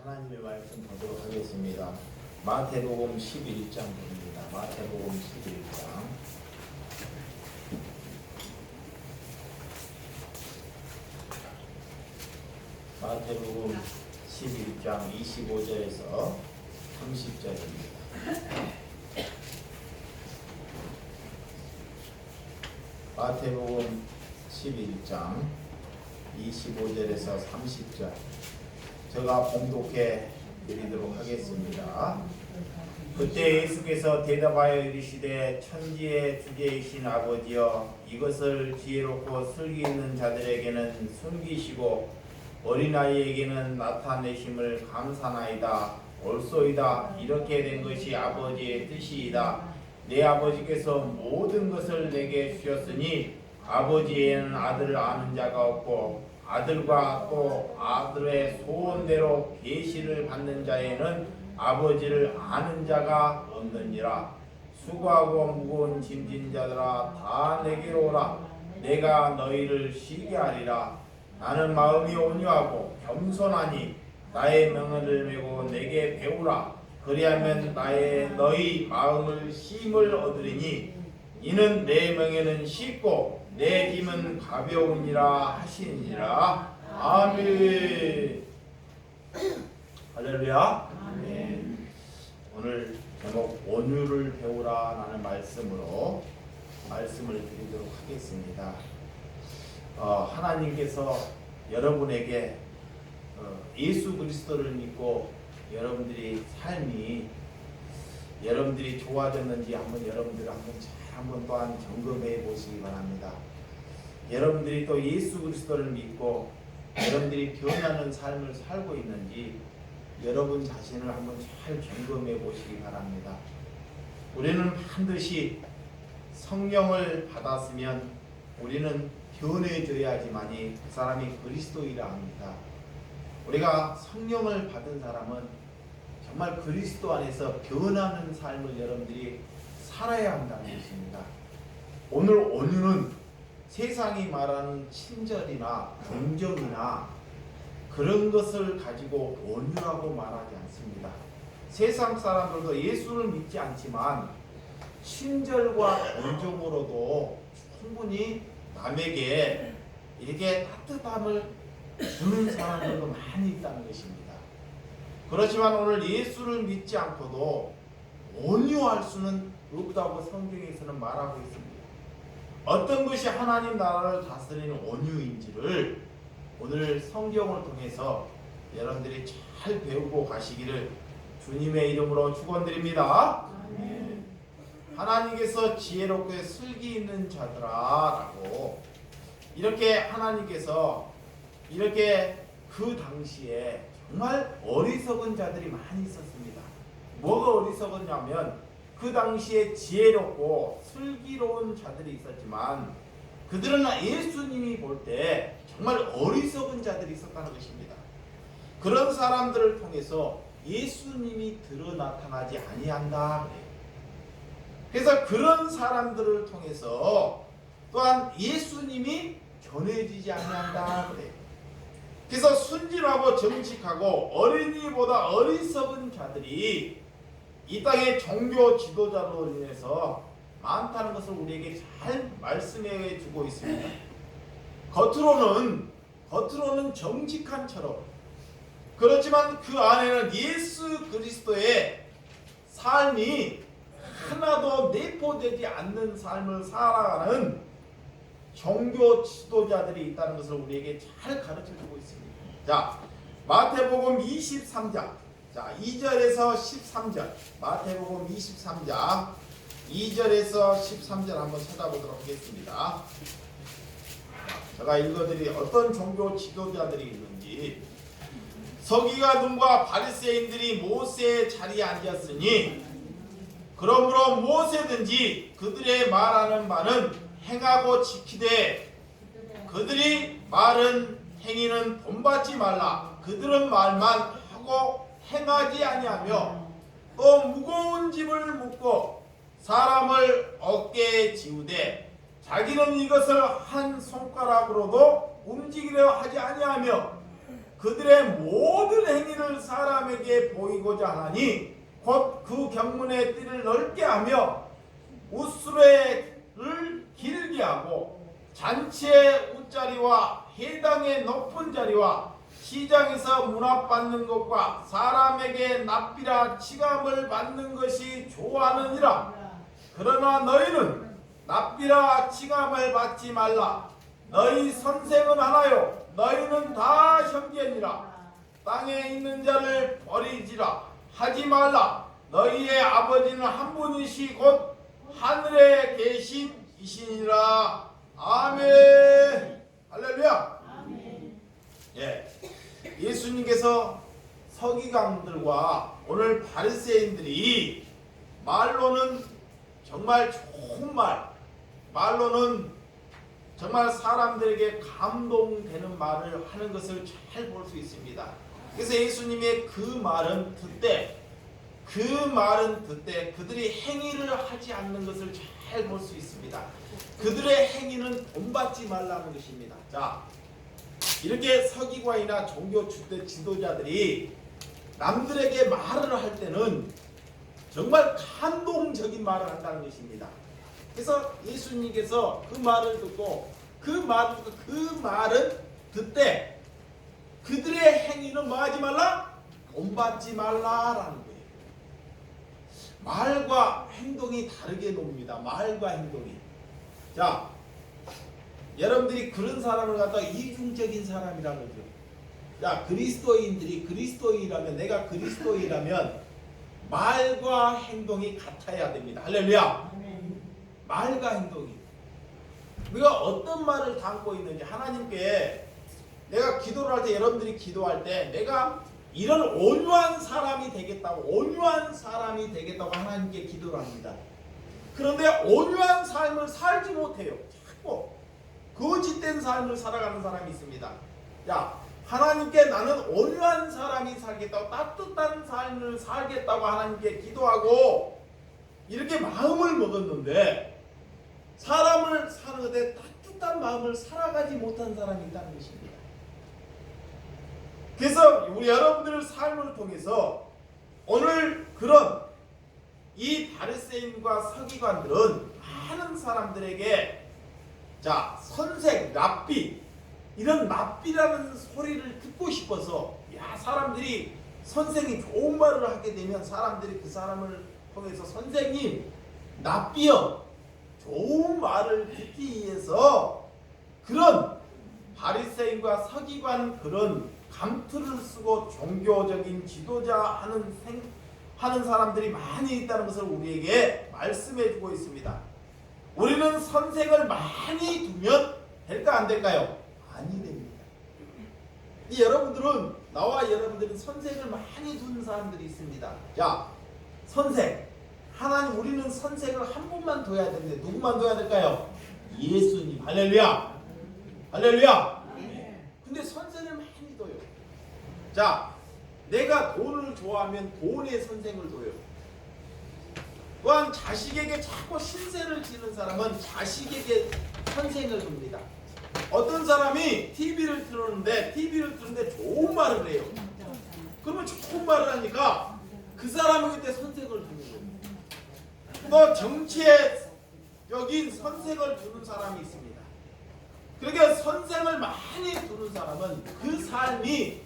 하나님의 말씀 보도록 하겠습니다. 마태복음 11장 봅니다. 마태복음 11장. 마태복음 11장 25절에서 30절입니다. 마태복음 11장 25절에서 30절 제가 봉독해 드리도록 하겠습니다. 그때 예수께서 대답하여 이르시되 천지의 주제이신 아버지여 이것을 지혜롭고 슬기 있는 자들에게는 숨기시고 어린아이에게는 나타내심을 감사나이다. 옳소이다. 이렇게 된 것이 아버지의 뜻이이다. 내 아버지께서 모든 것을 내게 주셨으니 아버지에는 아들을 아는 자가 없고 아들과 또 아들의 소원대로 계시를 받는 자에는 아버지를 아는 자가 없느니라. 수고하고 무거운 짐진 자들아 다 내게로 오라. 내가 너희를 쉬게 하리라. 나는 마음이 온유하고 겸손하니 나의 명을 메고 내게 배우라. 그리하면 너희 마음을 쉼을 얻으리니 이는 내 명에는 쉽고 내 짐은 가벼우니라 하시니라. 아멘. 할렐루야. 아멘. 오늘 제목 온유를 배우라 라는 말씀으로 말씀을 드리도록 하겠습니다. 하나님께서 여러분에게 예수 그리스도를 믿고 여러분들이 삶이 여러분들이 좋아졌는지 여러분들 한번 또한 점검해 보시기 바랍니다. 여러분들이 또 예수 그리스도를 믿고 여러분들이 변하는 삶을 살고 있는지 여러분 자신을 한번 잘 점검해 보시기 바랍니다. 우리는 반드시 성령을 받았으면 우리는 변해져야지만이 그 사람이 그리스도이라 합니다. 우리가 성령을 받은 사람은 정말 그리스도 안에서 변하는 삶을 여러분들이 살아야 한다는 것입니다. 오늘 온유는 세상이 말하는 친절이나 동정이나 그런 것을 가지고 온유라고 말하지 않습니다. 세상 사람들도 예수를 믿지 않지만 친절과 동정으로도 충분히 남에게 이렇게 따뜻함을 주는 사람들도 많이 있다는 것입니다. 그렇지만 오늘 예수를 믿지 않고도 온유할 수는 없다고 성경에서는 말하고 있습니다. 어떤 것이 하나님 나라를 다스리는 온유인지를 오늘 성경을 통해서 여러분들이 잘 배우고 가시기를 주님의 이름으로 축원드립니다. 아멘. 하나님께서 지혜롭고 슬기 있는 자들아 라고 이렇게 하나님께서 이렇게 그 당시에 정말 어리석은 자들이 많이 있었습니다. 뭐가 어리석었냐면 그 당시에 지혜롭고 슬기로운 자들이 있었지만 그들은 예수님이 볼 때 정말 어리석은 자들이 있었다는 것입니다. 그런 사람들을 통해서 예수님이 드러 나타나지 아니한다. 그래서 그런 사람들을 통해서 또한 예수님이 전해지지 아니한다. 그래서 순진하고 정직하고 어린이보다 어리석은 자들이 이 땅의 종교 지도자로 인해서 많다는 것을 우리에게 잘 말씀해 주고 있습니다. 겉으로는 정직한 처럼 그렇지만 그 안에는 예수 그리스도의 삶이 하나도 내포되지 않는 삶을 살아가는 종교 지도자들이 있다는 것을 우리에게 잘 가르쳐주고 있습니다. 자, 마태복음 23장 2절에서 13절 마태복음 23장 2절에서 13절 한번 찾아보도록 하겠습니다. 제가 읽어드릴 어떤 종교 지도자들이 있는지. 서기관들과 바리새인들이 모세의 자리에 앉았으니 그러므로 무엇이든지 그들의 말하는 바는 행하고 지키되 그들이 말은 행위는 본받지 말라. 그들은 말만 하고 행하지 아니하며 또 무거운 짐을 묻고 사람을 어깨에 지우되 자기는 이것을 한 손가락으로도 움직이려 하지 아니하며 그들의 모든 행위를 사람에게 보이고자 하나니 곧 그 경문의 띠를 넓게 하며 우수레를 길게 하고 잔치의 웃자리와 해당의 높은 자리와 시장에서 문합받는 것과 사람에게 납비라 치감을 받는 것이 좋아하느니라. 그러나 너희는 납비라 치감을 받지 말라. 너희 선생은 하나요 너희는 다 형제니라. 땅에 있는 자를 버리지라 하지 말라. 너희의 아버지는 한 분이시 곧 하늘에 계신 이시니라. 아멘. 할렐루야. 아멘. 예, 예수님께서 서기관들과 오늘 바리새인들이 말로는 정말 좋은 말로는 정말 사람들에게 감동되는 말을 하는 것을 잘 볼 수 있습니다. 그래서 예수님의 그 말은 듣되 그들이 행위를 하지 않는 것을 잘 볼 수 있습니다. 그들의 행위는 본받지 말라는 것입니다. 자, 이렇게 서기관이나 종교 지도자들이 남들에게 말을 할 때는 정말 감동적인 말을 한다는 것입니다. 그래서 예수님께서 그 말을 듣고 그 말은 듣되 그들의 행위는 뭐 하지 말라? 본받지 말라라는 거예요. 말과 행동이 다르게 놉니다. 말과 행동이. 자, 여러분들이 그런 사람을 갖다가 이중적인 사람이라고 그러죠. 자, 그리스도인이라면 내가 그리스도인이라면 말과 행동이 같아야 됩니다. 할렐루야. 말과 행동이. 우리가 어떤 말을 담고 있는지 하나님께 내가 기도를 할 때 여러분들이 기도할 때 내가 이런 온유한 사람이 되겠다고 하나님께 기도를 합니다. 그런데 온유한 삶을 살지 못해요. 자꾸 거짓된 삶을 살아가는 사람이 있습니다. 야, 하나님께 나는 온유한 사람이 살겠다고 따뜻한 삶을 살겠다고 하나님께 기도하고 이렇게 마음을 먹었는데 사람을 사는데 따뜻한 마음을 살아가지 못한 사람이 있다는 것입니다. 그래서 우리 여러분들의 삶을 통해서 오늘 그런 이 바리새인과 서기관들은 많은 사람들에게 자, 선생, 랍비 이런 랍비라는 소리를 듣고 싶어서 야, 사람들이 선생이 좋은 말을 하게 되면 사람들이 그 사람을 통해서 선생님, 랍비여 좋은 말을 듣기 위해서 그런 바리새인과 서기관 그런 감투를 쓰고 종교적인 지도자 하는 사람들이 많이 있다는 것을 우리에게 말씀해 주고 있습니다. 우리는 선생을 많이 두면 될까 안 될까요? 아니 됩니다. 여러분들은 나와 여러분들은 선생을 많이 두는 사람들이 있습니다. 자, 선생 하나님 우리는 선생을 한 분만 둬야 되는데 누구만 둬야 될까요? 예수님. 할렐루야. 할렐루야. 근데 선생을 많이 둬요. 자, 내가 돈을 좋아하면 돈의 선생을 둬요. 또한 자식에게 자꾸 신세를 지는 사람은 자식에게 선생을 둡니다. 어떤 사람이 TV를 틀었는데 좋은 말을 해요. 그러면 좋은 말을 하니까 그 사람은 그때 선생을 두는 거예요. 또 정치에 여긴 선생을 두는 사람이 있습니다. 그러니까 선생을 많이 두는 사람은 그 삶이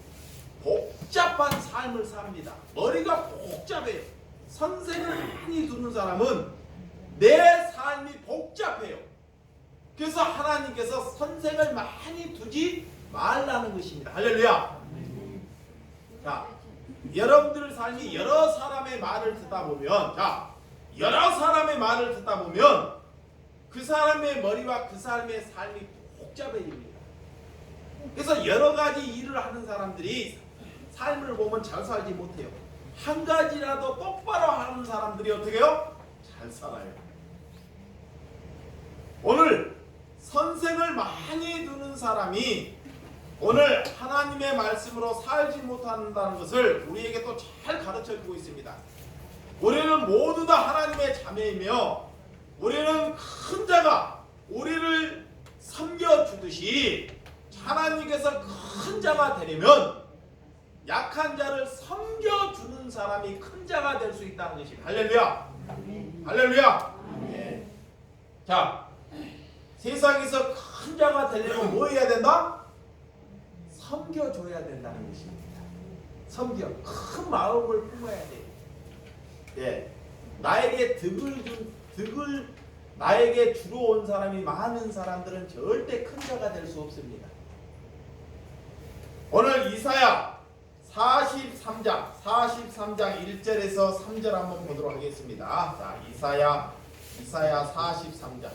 복잡한 삶을 삽니다. 머리가 복잡해요. 선생을 많이 두는 사람은 내 삶이 복잡해요. 그래서 하나님께서 선생을 많이 두지 말라는 것입니다. 할렐루야. 자, 여러분들 삶이 여러 사람의 말을 듣다 보면 그 사람의 머리와 그 사람의 삶이 복잡해집니다. 그래서 여러 가지 일을 하는 사람들이 삶을 보면 잘 살지 못해요. 한 가지라도 똑바로 하는 사람들이 어떻게 해요? 잘 살아요. 오늘 선생을 많이 두는 사람이 오늘 하나님의 말씀으로 살지 못한다는 것을 우리에게 또 잘 가르쳐주고 있습니다. 우리는 모두 다 하나님의 자매이며 우리는 큰 자가 우리를 섬겨주듯이 하나님께서 큰 자가 되려면 약한 자를 섬겨주는 사람이 큰 자가 될 수 있다는 것입니다. 할렐루야. 할렐루야. 네. 자, 세상에서 큰 자가 되려면 뭐 해야 된다? 섬겨줘야 된다는 것입니다. 섬겨. 큰 마음을 품어야 돼. 예. 나에게 나에게 주로 온 사람이 많은 사람들은 절대 큰 자가 될 수 없습니다. 오늘 이사야 43장 1절에서 3절 한번 보도록 하겠습니다. 자, 이사야 43장.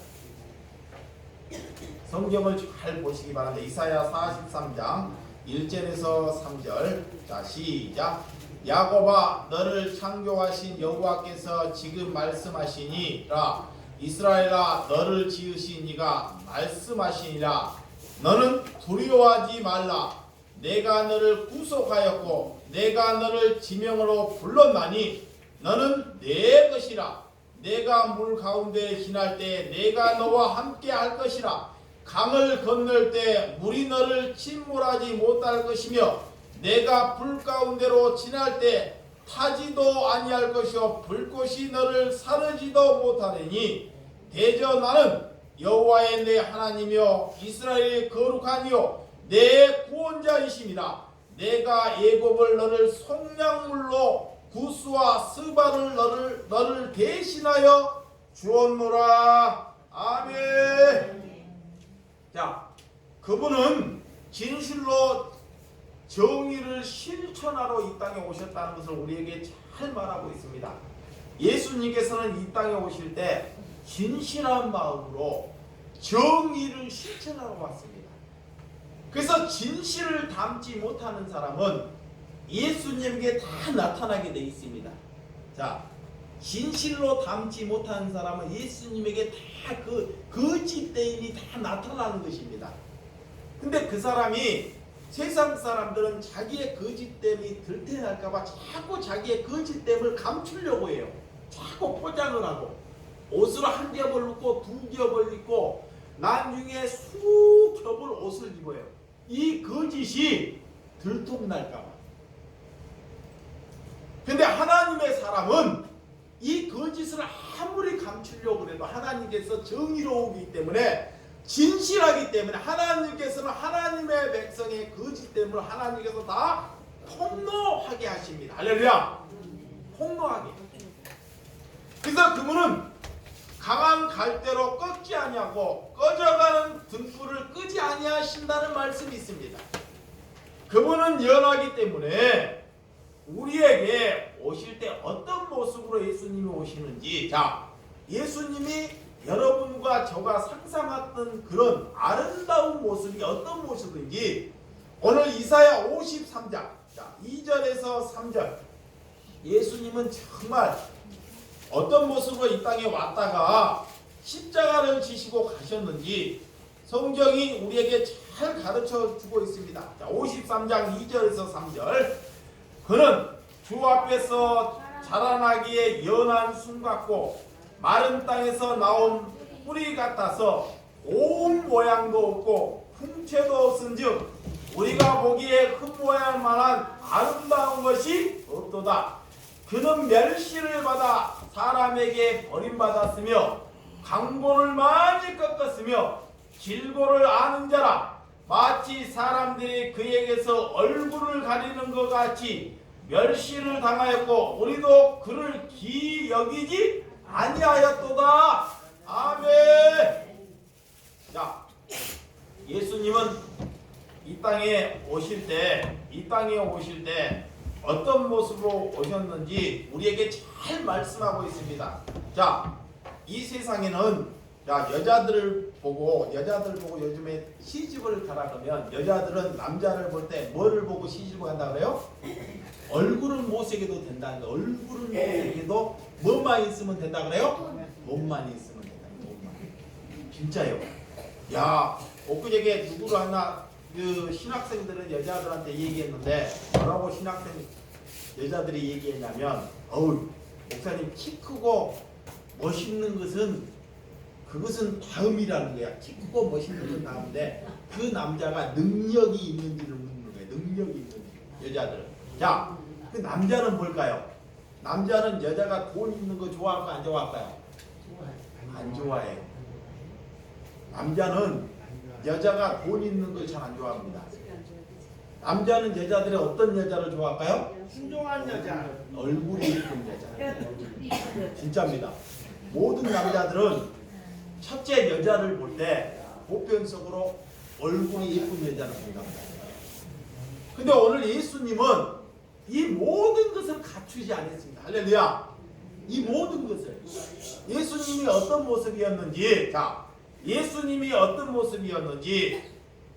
성경을 잘 보시기 바랍니다. 이사야 43장 1절에서 3절. 자, 시작. 야곱아, 너를 창조하신 여호와께서 지금 말씀하시니라. 이스라엘아, 너를 지으신 이가 말씀하시니라. 너는 두려워하지 말라. 내가 너를 구속하였고 내가 너를 지명으로 불렀나니 너는 내 것이라. 내가 물 가운데 지날 때 내가 너와 함께 할 것이라. 강을 건널 때 물이 너를 침몰하지 못할 것이며 내가 불 가운데로 지날 때 타지도 아니할 것이요 불꽃이 너를 사르지도 못하리니 대저 나는 여호와의 내 하나님이요 이스라엘의 거룩하니요 내 구원자이심이라. 내가 애굽을 너를 속량물로 구스와 스바를 너를 대신하여 주었노라. 아멘. 자, 그분은 진실로 정의를 실천하러 이 땅에 오셨다는 것을 우리에게 잘 말하고 있습니다. 예수님께서는 이 땅에 오실 때 진실한 마음으로 정의를 실천하러 왔습니다. 그래서 진실을 담지 못하는 사람은 예수님에게 다 나타나게 되어 있습니다. 자, 진실로 담지 못하는 사람은 예수님에게 다 그 거짓대인이 다 나타나는 것입니다. 근데 그 사람이 세상 사람들은 자기의 거짓됨이 들통날까봐 자꾸 자기의 거짓됨을 감추려고 해요. 자꾸 포장을 하고 옷을 한 겹을 입고 두 겹을 입고 나중에 수 겹을 옷을 입어요. 이 거짓이 들통날까봐. 근데 하나님의 사람은 이 거짓을 아무리 감추려고 해도 하나님께서 정의로우기 때문에 진실하기 때문에 하나님께서는 하나님의 백성의 거짓됨을 하나님께서 다 폭로하게 하십니다. 할렐루야. 폭로하게. 그래서 그분은 강한 갈대로 꺾지 아니하고 꺼져가는 등불을 끄지 아니하신다는 말씀이 있습니다. 그분은 연하기 때문에 우리에게 오실 때 어떤 모습으로 예수님이 오시는지, 자, 예수님이 여러분과 저가 상상했던 그런 아름다운 모습이 어떤 모습인지 오늘 이사야 53장 자, 2절에서 3절 예수님은 정말 어떤 모습으로 이 땅에 왔다가 십자가를 지시고 가셨는지 성경이 우리에게 잘 가르쳐 주고 있습니다. 자, 53장 2절에서 3절 그는 주 앞에서 자라나기에 연한 순 같고 마른 땅에서 나온 뿌리 같아서 온 모양도 없고 풍채도 없은즉 우리가 보기에 흠모할 만한 아름다운 것이 없도다. 그는 멸시를 받아 사람에게 버림받았으며 강보를 많이 꺾었으며 길고를 아는 자라. 마치 사람들이 그에게서 얼굴을 가리는 것 같이 멸시를 당하였고 우리도 그를 기이 여기지 아니하였도다. 아멘. 자, 예수님은 이 땅에 오실 때 어떤 모습으로 오셨는지 우리에게 잘 말씀하고 있습니다. 자, 이 세상에는 여자들 보고 요즘에 시집을 가라 그러면 여자들은 남자를 볼 때 뭐를 보고 시집을 간다 그래요? 얼굴은 못생겨도 된다는 거예요. 얼굴은 못생겨도 뭐만 있으면 된다 그래요? 몸만 있으면 된다. 몸만. 진짜요. 야, 엊그저께 누구를 하나 그 신학생들은 여자들한테 얘기했는데 뭐라고 신학생 여자들이 얘기했냐면 어우 목사님 키 크고 멋있는 것은 그것은 다음이라는 거야. 키 크고 멋있는 건 다음인데 그 남자가 능력이 있는지를 묻는 거예요. 능력이 있는지 여자들은. 자, 그 남자는 뭘까요? 남자는 여자가 돈 있는 거 좋아할까 안 좋아할까요? 안 좋아해요. 남자는 여자가 돈 있는 걸 잘 안 좋아합니다. 남자는 여자들의 어떤 여자를 좋아할까요? 순종한 여자. 얼굴이 예쁜 여자. 진짜입니다. 모든 남자들은 첫째 여자를 볼 때 보편적으로 얼굴이 예쁜 여자를 본답니다. 근데 오늘 예수님은 이 모든 것을 갖추지 않았습니다. 할렐루야. 이 모든 것을 예수님이 어떤 모습이었는지, 자, 예수님이 어떤 모습이었는지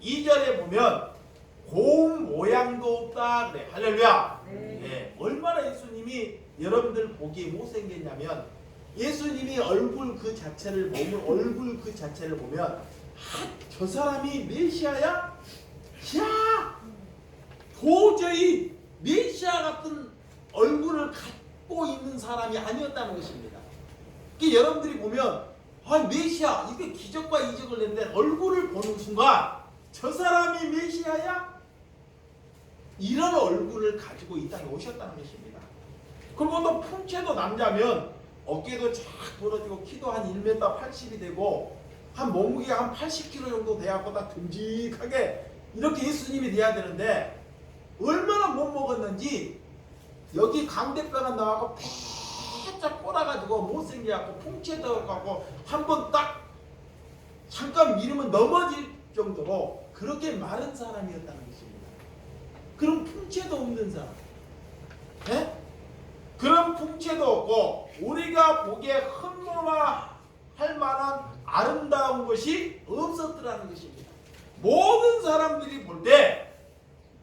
2절에 보면 고운 모양도 없다 그래. 할렐루야. 네. 얼마나 예수님이 여러분들 보기에 못생겼냐면 예수님이 얼굴 그 자체를 보면 저 사람이 메시아야? 야! 도저히 메시아 같은 얼굴을 갖고 있는 사람이 아니었다는 것입니다. 그러니까 여러분들이 보면 메시아 이게 기적과 이적을 냈는데 얼굴을 보는 순간 저 사람이 메시아야? 이런 얼굴을 가지고 이 땅에 오셨다는 것입니다. 그리고 또 풍채도 남자면 어깨도 쫙 벌어지고 키도 한 1m 80이 되고 한 몸무게가 한 80kg 정도 돼갖고 딱 듬직하게 이렇게 예수님이 돼야 되는데 얼마나 못 먹었는지 여기 강대뼈가 나와서 바짝 꼬라가지고 못생겨갖고 풍채도 갖고 한번 딱 잠깐 밀으면 넘어질 정도로 그렇게 마른 사람이었다는 것입니다. 그런 풍채도 없는 사람, 네? 그런 풍채도 없고 우리가 보기에 흠모할 만한 아름다운 것이 없었더라는 것입니다. 모든 사람들이 볼 때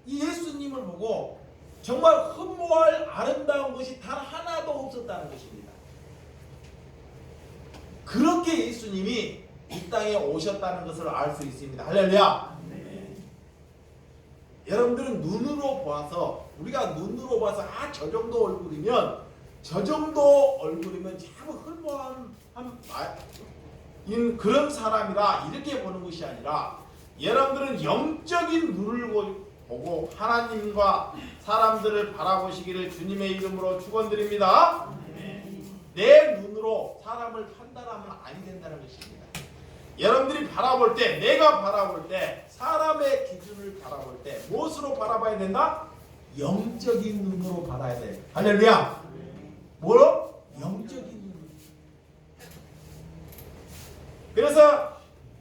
이 예수님을 보고 정말 흠모할 아름다운 것이 단 하나도 없었다는 것입니다. 그렇게 예수님이 이 땅에 오셨다는 것을 알 수 있습니다. 할렐루야. 네. 여러분들은 눈으로 봐서 우리가 눈으로 봐서 저 정도 얼굴이면 참 흠모한 그런 사람이라 이렇게 보는 것이 아니라 여러분들은 영적인 눈을 보고 하나님과 사람들을 바라보시기를 주님의 이름으로 축원드립니다. 내 눈으로 사람을 판단하면 아니 된다는 것입니다. 여러분들이 바라볼 때, 내가 바라볼 때, 사람의 기준을 바라볼 때 무엇으로 바라봐야 된다? 영적인 눈으로 바라야 돼. 할렐루야. 뭐로? 영적인 눈. 그래서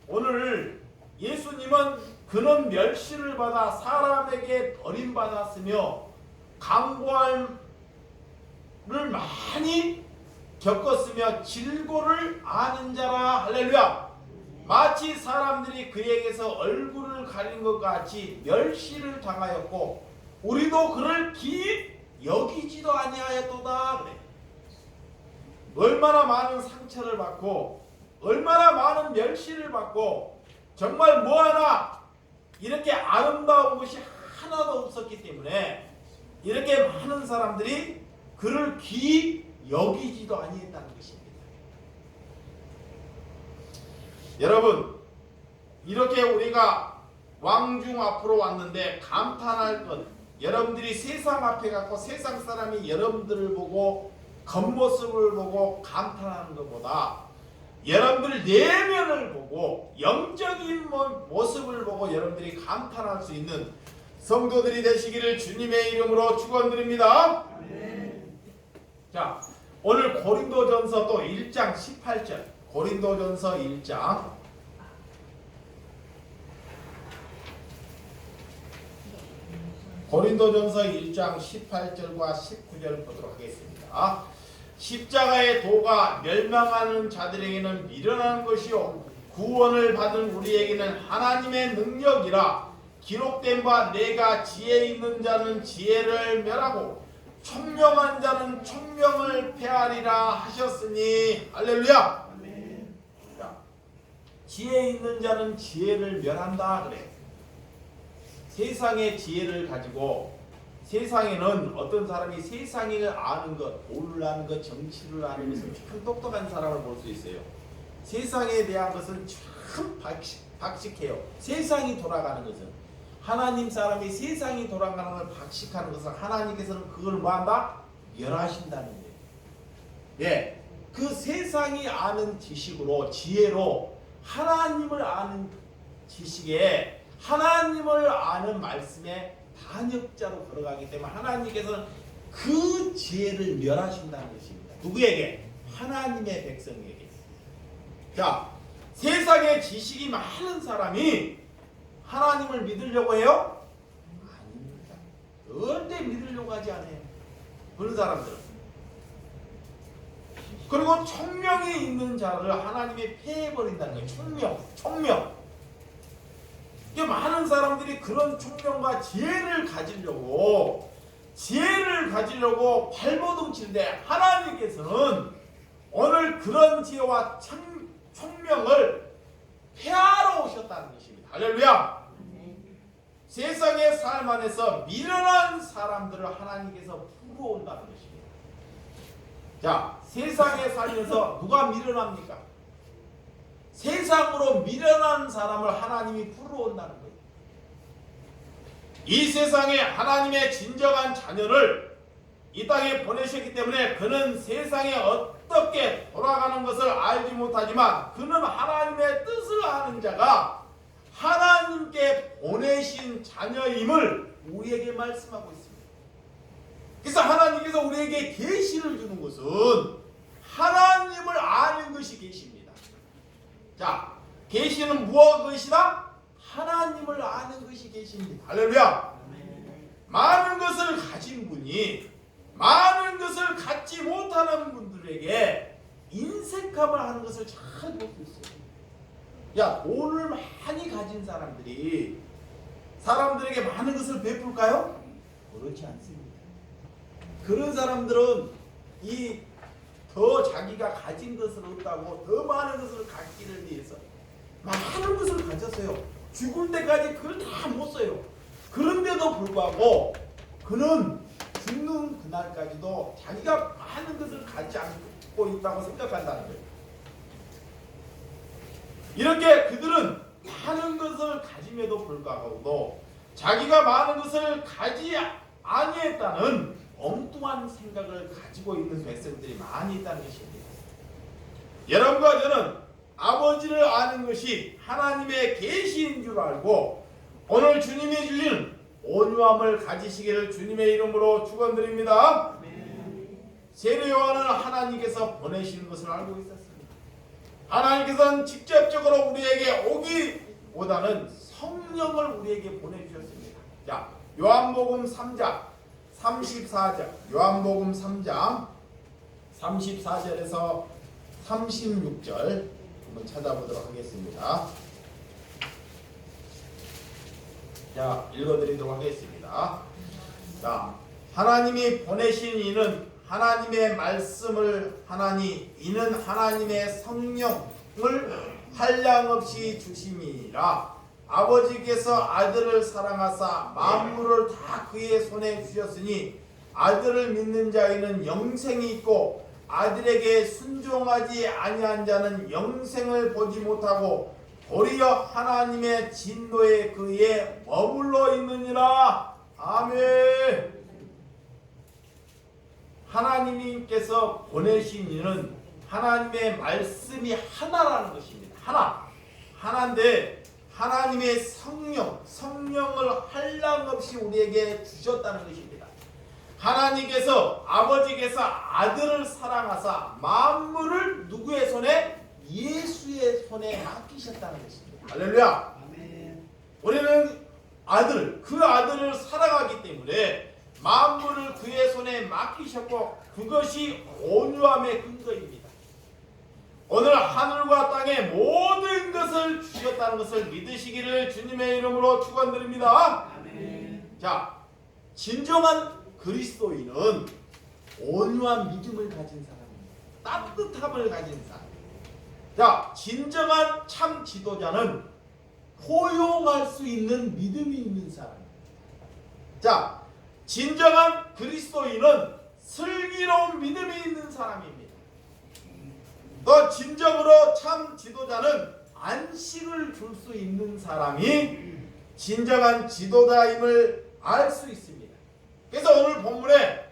오늘 예수님은 그는 멸시를 받아 사람에게 버림받았으며 강고함을 많이 겪었으며 질고를 아는 자라. 할렐루야. 마치 사람들이 그에게서 얼굴을 가린 것 같이 멸시를 당하였고 우리도 그를 기이 여기지도 아니하였도다. 그래. 얼마나 많은 상처를 받고 얼마나 많은 멸시를 받고 정말 뭐하나 이렇게 아름다운 것이 하나도 없었기 때문에 이렇게 많은 사람들이 그를 기이 여기지도 아니했다는 것입니다. 여러분, 이렇게 우리가 왕중 앞으로 왔는데 감탄할 것, 여러분들이 세상 앞에 가고 세상 사람이 여러분들을 보고 겉모습을 보고 감탄하는 것보다 여러분들 내면을 보고 영적인 모습을 보고 여러분들이 감탄할 수 있는 성도들이 되시기를 주님의 이름으로 축원드립니다. 자, 오늘 고린도전서 또 1장 18절 고린도전서 1장 고린도전서 1장 18절과 19절 보도록 하겠습니다. 십자가의 도가 멸망하는 자들에게는 미련한 것이요 구원을 받은 우리에게는 하나님의 능력이라. 기록된 바 내가 지혜 있는 자는 지혜를 멸하고 총명한 자는 총명을 폐하리라 하셨으니. 할렐루야. 자, 지혜 있는 자는 지혜를 멸한다 그래. 세상의 지혜를 가지고 세상에는 어떤 사람이 세상을 아는 것, 돈을 아는 것, 정치를 아는 것은 참 똑똑한 사람을 볼 수 있어요. 세상에 대한 것은 참 박식해요. 세상이 돌아가는 것은. 하나님 사람이 세상이 돌아가는 걸 박식하는 것을 하나님께서는 그걸 뭐한다? 멸하신다는 거예요. 예, 그 세상이 아는 지식으로 지혜로 하나님을 아는 지식에 하나님을 아는 말씀에 반역자로 걸어가기 때문에 하나님께서는 그 지혜를 멸하신다는 것입니다. 누구에게? 하나님의 백성에게. 자, 세상에 지식이 많은 사람이 하나님을 믿으려고 해요? 아닙니다. 절대 믿으려고 하지 않아요. 그런 사람들은. 그리고 총명이 있는 자를 하나님이 폐해버린다는 거예요. 총명. 이게 많은 사람들이 그런 총명과 지혜를 가지려고 발버둥 치는데 하나님께서는 오늘 그런 지혜와 총명을 폐하러 오셨다는 것입니다. 할렐루야. 세상의 삶 안에서 미련한 사람들을 하나님께서 풀어온다는 것입니다. 자, 세상에 살면서 누가 미련합니까? 세상으로 미련한 사람을 하나님이 풀어온다는 거예요. 이 세상에 하나님의 진정한 자녀를 이 땅에 보내셨기 때문에 그는 세상에 어떻게 돌아가는 것을 알지 못하지만 그는 하나님의 뜻을 아는 자가 하나님께 보내신 자녀임을 우리에게 말씀하고 있습니다. 그래서 하나님께서 우리에게 계시를 주는 것은 하나님을 아는 것이 계시입니다. 자, 계시는 무엇 것이다? 하나님을 아는 것이 계시입니다. 할렐루야. 많은 것을 가진 분이 많은 것을 갖지 못하는 분들에게 인색함을 하는 것을 잘 볼 수 있어요. 야, 돈을 많이 가진 사람들이 사람들에게 많은 것을 베풀까요? 그렇지 않습니다. 그런 사람들은 더 자기가 가진 것을 얻다고 더 많은 것을 갖기를 위해서 많은 것을 가졌어요. 죽을 때까지 그걸 다 못 써요. 그런데도 불구하고 그는 죽는 그날까지도 자기가 많은 것을 갖지 않고 있다고 생각한다는 거예요. 이렇게 그들은 많은 것을 가짐에도 불구하고 자기가 많은 것을 가지 아니했다는 엉뚱한 생각을 가지고 있는 백성들이 많이 있다는 것입니다. 여러분과 저는 아버지를 아는 것이 하나님의 계시인 줄 알고 오늘 주님이 주신 온유함을 가지시기를 주님의 이름으로 축원드립니다. 세례 요한은 하나님께서 보내시는 것을 알고 있었습니다. 하나님께서는 직접적으로 우리에게 오기보다는 성령을 우리에게 보내주셨습니다. 자, 요한복음 3장 34절, 요한복음 3장 34절에서 36절 한번 찾아보도록 하겠습니다. 자, 읽어드리도록 하겠습니다. 자, 하나님이 보내신 이는 하나님의 말씀을 하나니 이는 하나님의 성령을 한량없이 주심이라. 아버지께서 아들을 사랑하사 만물을 다 그의 손에 주셨으니 아들을 믿는 자에는 영생이 있고 아들에게 순종하지 아니한 자는 영생을 보지 못하고 도리어 하나님의 진노에 그에 머물러 있느니라. 아멘. 하나님께서 보내신 이는 하나님의 말씀이 하나라는 것입니다. 하나인데 하나님의 성령을 한량없이 우리에게 주셨다는 것입니다. 하나님께서 아버지께서 아들을 사랑하사 만물을 누구의 손에? 예수의 손에 맡기셨다는 것입니다. 할렐루야. 아멘. 우리는 그 아들을 사랑하기 때문에 만물을 그의 손에 맡기셨고 그것이 온유함의 근거입니다. 오늘 하늘과 땅의 모든 것을 주셨다는 것을 믿으시기를 주님의 이름으로 축원드립니다. 아멘. 자, 진정한 그리스도인은 온유한 믿음을 가진 사람입니다. 따뜻함을 가진 사람. 자, 진정한 참 지도자는 포용할 수 있는 믿음이 있는 사람입니다. 자, 진정한 그리스도인은 슬기로운 믿음이 있는 사람입니다. 또 진정으로 참 지도자는 안식을 줄 수 있는 사람이 진정한 지도자임을 알 수 있습니다. 그래서 오늘 본문에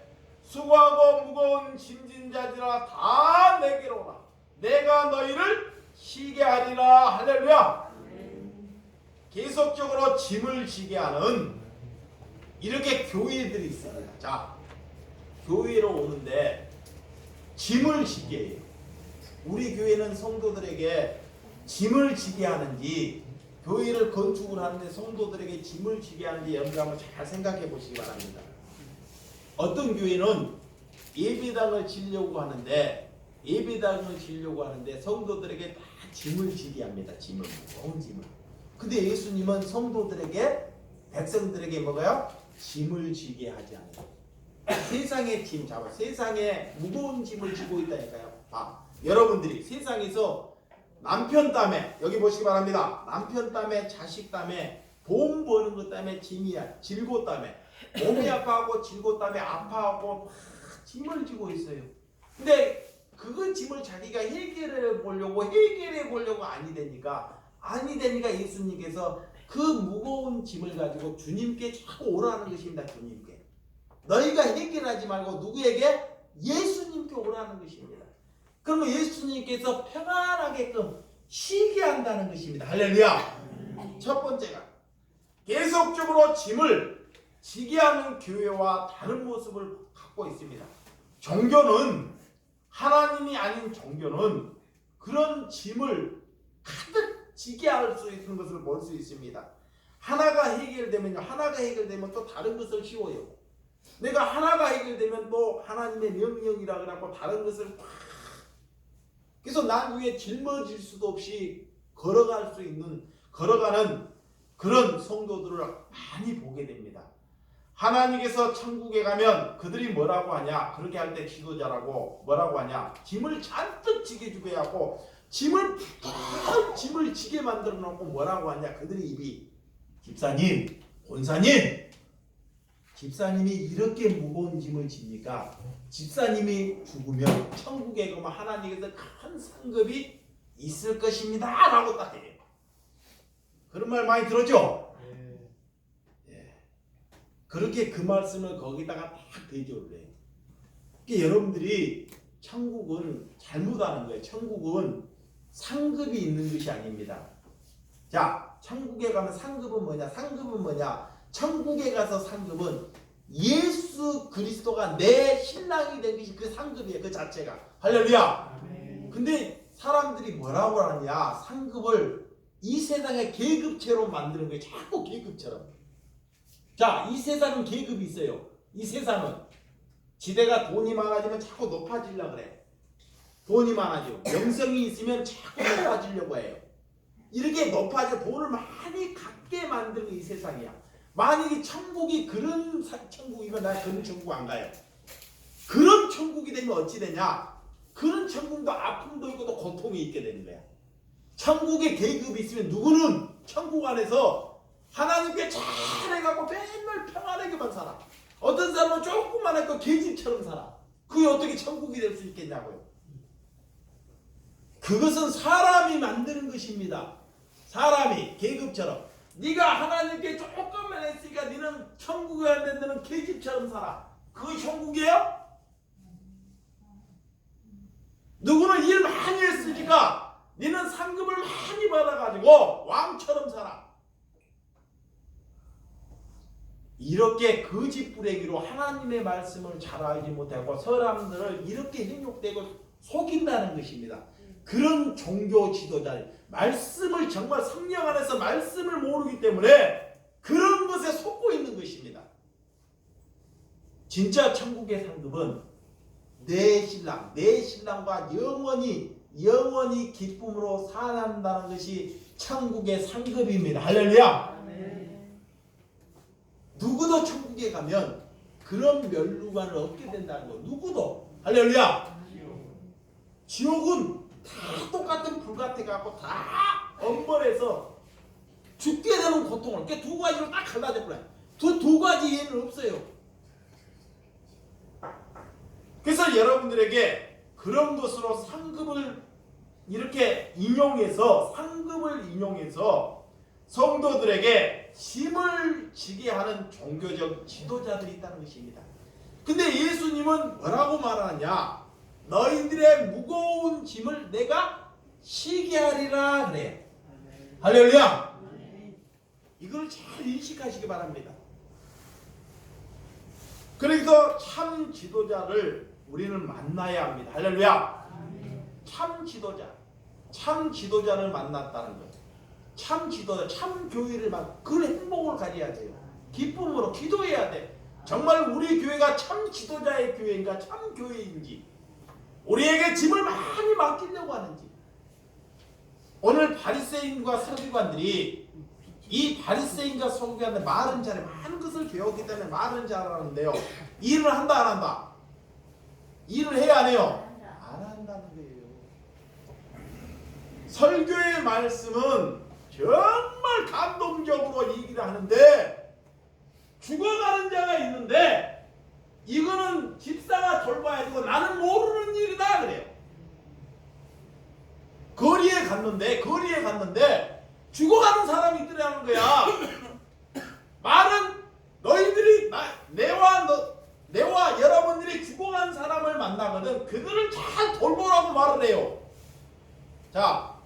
수고하고 무거운 짐진 자들아 다 내게로 오라. 내가 너희를 쉬게 하리라. 할렐루야. 계속적으로 짐을 지게 하는 이렇게 교회들이 있습니다. 자, 교회로 오는데 짐을 지게 해요. 우리 교회는 성도들에게 짐을 지게 하는지, 교회를 건축을 하는데 성도들에게 짐을 지게 하는지 여러분 한번 잘 생각해 보시기 바랍니다. 어떤 교회는 예배당을 지려고 하는데 성도들에게 다 짐을 지게 합니다. 짐을, 무거운 짐을. 근데 예수님은 성도들에게, 백성들에게 뭐가요? 짐을 지게 하지 않아요. 세상의 짐 잡아, 세상에 무거운 짐을 지고 있다니까요. 여러분들이 세상에서 남편 때문에, 여기 보시기 바랍니다. 남편 때문에, 자식 때문에, 돈 버는 것 때문에 짐이야. 질고 때문에, 몸이 아파하고 질고 때문에 아파하고 짐을 지고 있어요. 근데 그 짐을 자기가 해결해 보려고 아니 되니까 예수님께서 그 무거운 짐을 가지고 주님께 자꾸 오라는 것입니다. 주님께. 너희가 해결하지 말고 누구에게? 예수님께 오라는 것입니다. 그러면 예수님께서 평안하게끔 쉬게 한다는 것입니다. 할렐루야. 첫 번째가 계속적으로 짐을 지게 하는 교회와 다른 모습을 갖고 있습니다. 종교는, 하나님이 아닌 종교는 그런 짐을 가득 지게 할 수 있는 것을 볼 수 있습니다. 하나가 해결되면 또 다른 것을 씌워요. 내가 하나가 해결되면 또 하나님의 명령이라 그러고 다른 것을 그래서 난 위에 짊어질 수도 없이 걸어가는 그런 성도들을 많이 보게 됩니다. 하나님께서 천국에 가면 그들이 뭐라고 하냐? 그렇게 할 때 지도자라고 뭐라고 하냐? 짐을 잔뜩 지게 주게 하고 짐을 지게 만들어 놓고 뭐라고 하냐? 그들의 입이 집사님, 권사님, 집사님이 이렇게 무거운 짐을 집니까? 집사님이 죽으면 천국에 가면 하나님께서 큰 상급이 있을 것입니다 라고 딱 해요. 그런 말 많이 들었죠? 그렇게 그 말씀을 거기다가 딱 대조를 해요. 그러니까 여러분들이 천국은 잘못 아는 거예요. 천국은 상급이 있는 것이 아닙니다. 자, 천국에 가면 상급은 뭐냐? 천국에 가서 상급은 예수 그리스도가 내 신랑이 된 것이 그 상급이에요. 그 자체가. 할렐루야. 근데 사람들이 뭐라고 하냐? 상급을 이 세상의 계급체로 만드는 거예요. 자꾸 계급처럼. 자, 이 세상은 계급이 있어요. 이 세상은 지대가 돈이 많아지면 자꾸 높아지려고 그래. 돈이 많아지고 명성이 있으면 자꾸 높아지려고 해요. 이렇게 높아져 돈을 많이 갖게 만드는 이 세상이야. 만약에 천국이 그런 천국이면 나 그런 천국 안 가요. 그런 천국이 되면 어찌 되냐? 그런 천국도 아픔도 있고 또 고통이 있게 되는 거야. 천국에 계급이 있으면 누구는 천국 안에서 하나님께 잘해갖고 맨날 평안하게만 살아. 어떤 사람은 조금만 해도 계집처럼 살아. 그게 어떻게 천국이 될 수 있겠냐고요. 그것은 사람이 만드는 것입니다. 사람이 계급처럼. 네가 하나님께 조금만 했으니까 너는 천국에 안 된 너는 계집처럼 살아. 그게 천국이에요? 누구는 일 많이 했으니까 너는 상급을 많이 받아가지고 왕처럼 살아. 이렇게 거짓부레기로 하나님의 말씀을 잘 알지 못하고 사람들을 이렇게 현혹되고 속인다는 것입니다. 그런 종교 지도자, 말씀을 정말 성령 안에서 말씀을 모르기 때문에 그런 것에 속고 있는 것입니다. 진짜 천국의 상급은 내 신랑과 영원히 기쁨으로 살아난다는 것이 천국의 상급입니다. 할렐루야. 누구도 천국에 가면 그런 멸류관을 얻게 된다는 거. 누구도. 할렐루야. 지옥은 다 똑같은 불 같아갖고 다 엄벌해서 죽게 되는 고통을 그 두 가지로 딱 갈라져버려요. 두 가지 예는 없어요. 그래서 여러분들에게 그런 것으로 상급을 이렇게 상급을 인용해서 성도들에게 짐을 지게 하는 종교적 지도자들이 있다는 것입니다. 근데 예수님은 뭐라고 말하느냐? 너희들의 무거운 짐을 내가 쉬게 하리라 그래요. 할렐루야. 이걸 잘 인식하시기 바랍니다. 그래서 참 지도자를 우리는 만나야 합니다. 할렐루야. 참 지도자를 만났다는 것. 참 지도자, 참 교회를 그 행복을 가져야 돼요. 기쁨으로 기도해야 돼. 정말 우리 교회가 참 지도자의 교회인가, 참 교회인지, 우리에게 짐을 많이 맡기려고 하는지. 오늘 바리새인과 서기관들이 이 바리새인과 서기관들 말은 잘해, 많은 것을 배웠기 때문에 말은 잘하는데요. 일을 한다 안 한다? 일을 해야 안 해요? 안 한다는 거예요. 설교의 말씀은 정말 감동적으로 얘기를 하는데 죽어가는 자가 있는데 이거는 집사가 돌봐야 되고 나는 모르는 일이다 그래요. 거리에 갔는데 죽어가는 사람이 있더라는 거야. 말은 너희들이 내와 여러분들이 죽어간 사람을 만나거든 그들을 잘 돌보라고 말을 해요. 자,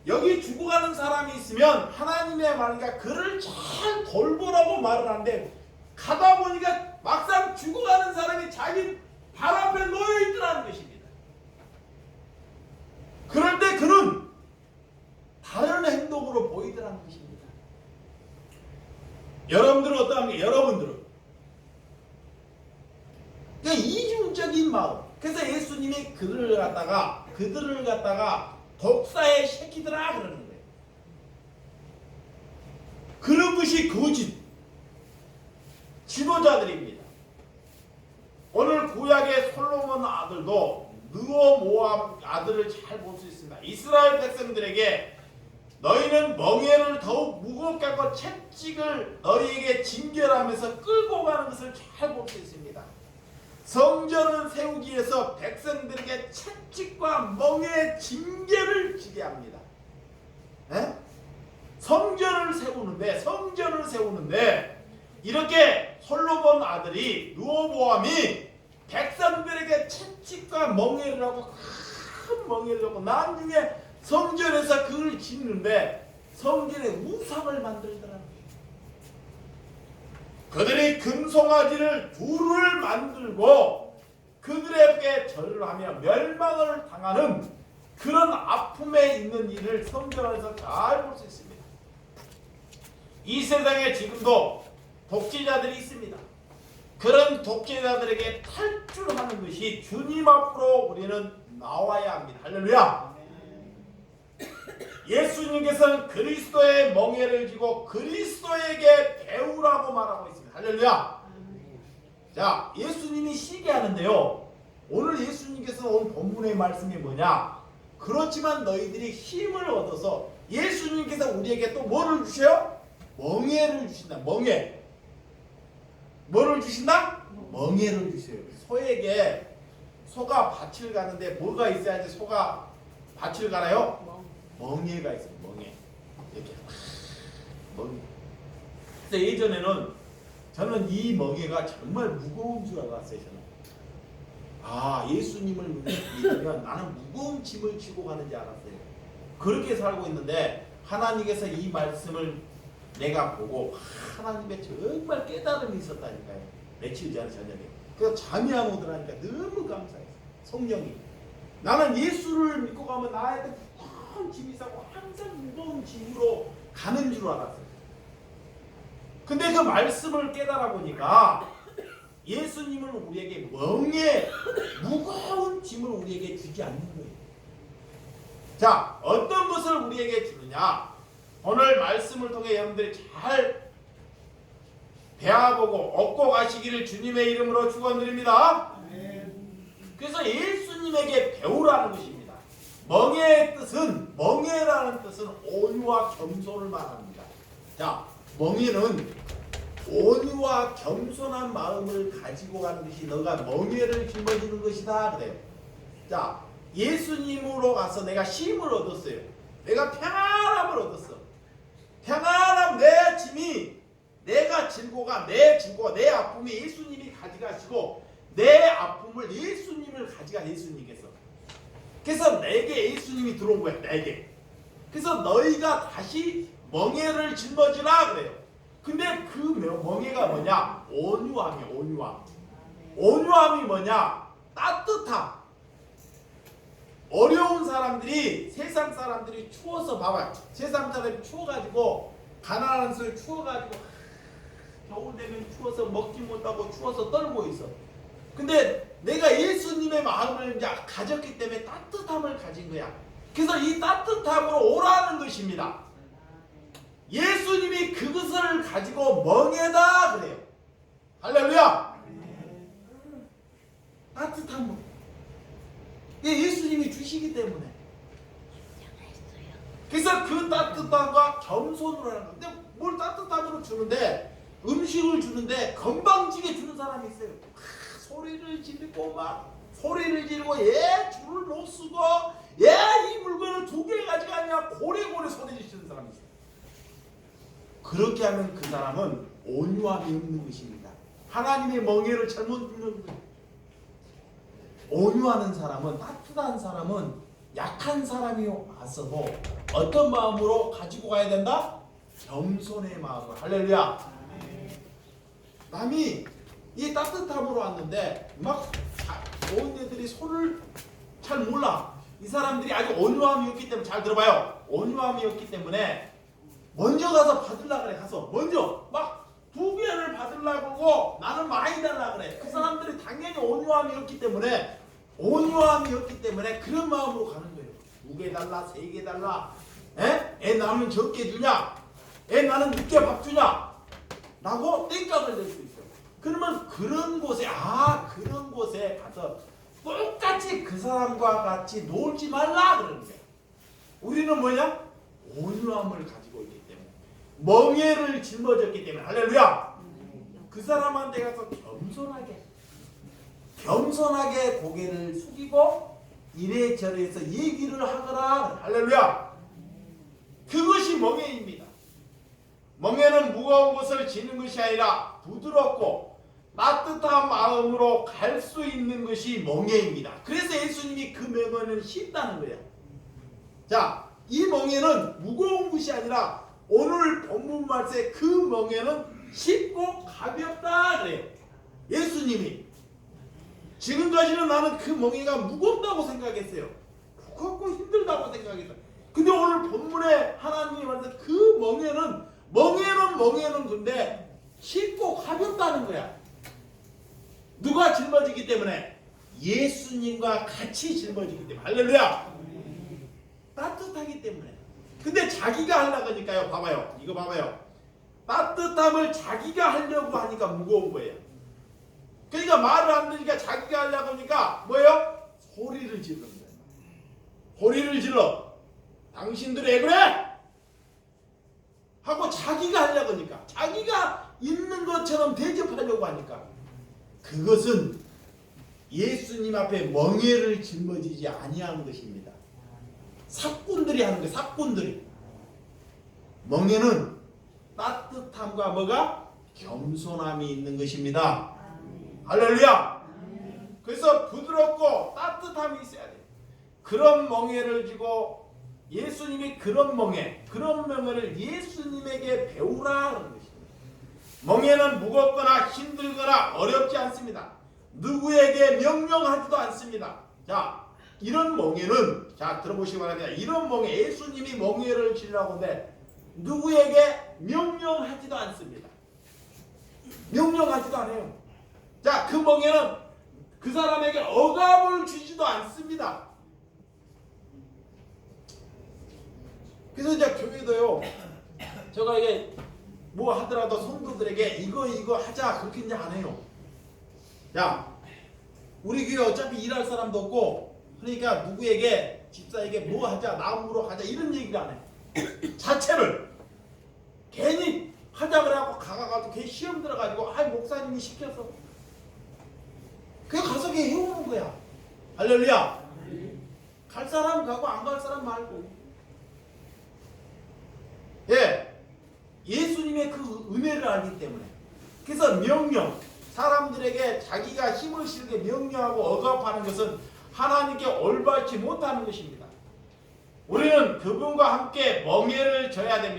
여기 죽어가는 사람이 있으면 하나님의 말이니까 그를 잘 돌보라고 말을 하는데 가다 보니까 막상 죽어가는 사람이 자기 발 앞에 놓여 있더라는 것입니다. 그럴 때 그는 다른 행동으로 보이더라는 것입니다. 여러분들은 어떠합니까? 여러분들은 그러니까 이중적인 마음. 그래서 예수님이 그들을 갖다가 독사의 새끼들아 그러는 거예요. 그런 것이 거짓 지도자들입니다. 오늘 구약의 솔로몬 아들도 느오모압 아들을 잘 볼 수 있습니다. 이스라엘 백성들에게 너희는 멍에를 더욱 무겁게 하고 채찍을 너희에게 징계하면서 끌고 가는 것을 잘 볼 수 있습니다. 성전을 세우기 위해서 백성들에게 채찍과 멍에 징계를 지게 합니다. 네? 성전을 세우는데 이렇게 솔로몬 아들이 르호보암이 백성들에게 채찍과 멍에를 하고 큰 멍에를 하고 나중에 성전에서 그걸 짓는데 성전에 우상을 만들더라는 거예요. 그들이 금송아지를 둘을 만들고 그들에게 절을 하며 멸망을 당하는 그런 아픔에 있는 일을 성경에서 잘 볼 수 있습니다. 이 세상에 지금도 독재자들이 있습니다. 그런 독재자들에게 탈출하는 것이 주님 앞으로 우리는 나와야 합니다. 할렐루야. 예수님께서는 그리스도의 멍에를 지고 그리스도에게 배우라고 말하고 있습니다. 할렐루야. 자, 예수님이 쉬게 하는데요. 오늘 예수님께서 온 본문의 말씀이 뭐냐? 그렇지만 너희들이 힘을 얻어서 예수님께서 우리에게 또 뭐를 주셔요? 멍에를 주신다. 멍에. 뭐를 주신다? 멍에를 주세요. 소에게 소가 밭을 가는데 뭐가 있어야지 소가 밭을 가나요? 멍에가 있어요. 멍에. 이렇게 멍에. 그래서 예전에는 저는 이 멍에가 정말 무거운 줄 알았어요. 저는. 아, 예수님을 믿으면 나는 무거운 짐을 지고 가는지 알았어요. 그렇게 살고 있는데 하나님께서 이 말씀을 내가 보고 하나님의 정말 깨달음이 있었다니까요. 며칠 전 저녁에. 그래서 잠이 안 오더라니까 너무 감사해요. 성령이. 나는 예수를 믿고 가면 나한테 무거운 짐이 싸고 항상 무거운 짐으로 가는 줄 알았어요. 근데 그 말씀을 깨달아 보니까 예수님은 우리에게 멍에 무거운 짐을 우리에게 주지 않는 거예요. 자, 어떤 것을 우리에게 주느냐? 오늘 말씀을 통해 여러분들이 잘 배워보고 얻고 가시기를 주님의 이름으로 축원드립니다. 그래서 예수님에게 배우라는 것입니다. 멍에의 뜻은, 멍에라는 뜻은 온유와 겸손을 말합니다. 자, 멍에는 온유와 겸손한 마음을 가지고 가는 것이 너가 멍에를 짊어지는 것이다 그래요. 자, 예수님으로 가서 내가 쉼을 얻었어요. 내가 평안함을 얻었어. 평안함 내 짐이 내가 질고가 내 질고 내 아픔이 예수님이 가져가시고 내 아픔을 예수님을 가져가 예수님께서. 그래서 내게 예수님이 들어온 거야. 내게. 그래서 너희가 다시 멍에를 짊어지라 그래요. 근데 그 멍에가 뭐냐? 온유함이야. 온유함. 온유함이 뭐냐? 따뜻함. 어려운 사람들이 세상 사람들이 추워서 봐봐요. 세상 사람들이 추워가지고 가난한 소리 추워가지고 겨울 되면 추워서 먹지 못하고 추워서 떨고 있어. 근데 내가 예수님의 마음을 이제 가졌기 때문에 따뜻함을 가진 거야. 그래서 이 따뜻함으로 오라는 것입니다. 예수님이 그것을 가지고 멍에다 그래요. 할렐루야. 따뜻함으로. 예수님이 주시기 때문에. 그래서 그 따뜻함과 겸손으로 하는 건데 뭘 따뜻함으로 주는데 음식을 주는데 건방지게 주는 사람이 있어요. 소리를 지르고 막 소리를 지르고 줄을 못 쓰고 이 물건을 2개 가져가냐 고래고래 소리 지르는 사람이 있어요. 그렇게 하면 그 사람은 온유함이 없는 것입니다. 하나님의 멍에를 잘못 듣는 거예요. 온유하는 사람은 따뜻한 사람은 약한 사람이 왔어도 어떤 마음으로 가지고 가야 된다? 겸손의 마음을. 할렐루야. 남이 이 따뜻함으로 왔는데 막 좋은 애들이 손을 잘 몰라. 이 사람들이 아주 온유함이 없기 때문에 잘 들어봐요. 온유함이 없기 때문에 먼저 가서 받으려고 그래. 가서 먼저 막 2개를 받으려고 하고 나는 많이 달라고 그래. 그 사람들이 당연히 온유함이 없기 때문에 그런 마음으로 가는 거예요. 2개 달라 3개 달라. 애 나는 적게 주냐? 애 나는 늦게 밥 주냐? 라고 땡깡을 낼 수 있어요. 그러면 그런 곳에 가서 똑같이 그 사람과 같이 놀지 말라 그러는 거예요. 우리는 뭐냐? 온유함을 가지고 있기 때문에 멍에를 짊어졌기 때문에. 할렐루야. 그 사람한테 가서 겸손하게 고개를 숙이고 이래저래해서 얘기를 하거라. 할렐루야. 그것이 멍에입니다. 멍에는 무거운 것을 지는 것이 아니라 부드럽고 따뜻한 마음으로 갈 수 있는 것이 멍에입니다. 그래서 예수님이 그 멍에는 쉽다는 거예요. 자, 이 멍에는 무거운 것이 아니라 오늘 본문 말씀에 그 멍에는 쉽고 가볍다 그래요. 예수님이. 지금까지는 나는 그 멍에가 무겁다고 생각했어요. 무겁고 힘들다고 생각했어요. 근데 오늘 본문에 하나님이 말씀 그 멍에는 근데 쉽고 가볍다는 거야. 누가 짊어지기 때문에? 예수님과 같이 짊어지기 때문에. 할렐루야. 따뜻하기 때문에. 근데 자기가 하려고 하니까요. 봐봐요. 이거 봐봐요. 따뜻함을 자기가 하려고 하니까 무거운 거예요. 그러니까 말을 안 들으니까 자기가 하려고 하니까 뭐예요? 소리를 지르는 거예요. 소리를 질러. 당신들이 왜 그래? 하고 자기가 하려고 하니까 자기가 있는 것처럼 대접하려고 하니까 그것은 예수님 앞에 멍에를 짊어지지 아니한 것입니다. 사꾼들이 하는 거예요. 사꾼들이. 멍에는 따뜻함과 뭐가? 겸손함이 있는 것입니다. 할렐루야. 그래서 부드럽고 따뜻함이 있어야 돼요. 그런 멍에를 지고 예수님이 그런 멍에를 예수님에게 배우라 하는 것입니다. 멍에는 무겁거나 힘들거나 어렵지 않습니다. 누구에게 명령하지도 않습니다. 자, 이런 멍에는 자 들어보시기 바랍니다. 이런 멍에 예수님이 멍에를 지라고 하는데 누구에게 명령하지도 않습니다. 명령하지도 않아요. 자, 그 멍에는 그 사람에게 억압을 주지도 않습니다. 그래서 이제 교회도요, 제가 이게 뭐 하더라도 성도들에게 이거 하자 그렇게 이제 안 해요. 야, 우리 교회 어차피 일할 사람도 없고 그러니까 누구에게 집사에게 뭐 하자 나무로 가자 이런 얘기를 안 해. 자체를 괜히 하자 그래갖고 가가지고 걔 시험 들어가지고 목사님이 시켜서 그냥 가서 걔 해오는 거야. 할렐루야. 갈 사람 가고 안 갈 사람 말고. 예. 예수님의 그 은혜를 알기 때문에. 그래서 명령, 사람들에게 자기가 힘을 실게 명령하고 억압하는 것은 하나님께 올바르지 못하는 것입니다. 우리는 그분과 함께 멍에를 져야 됩니다.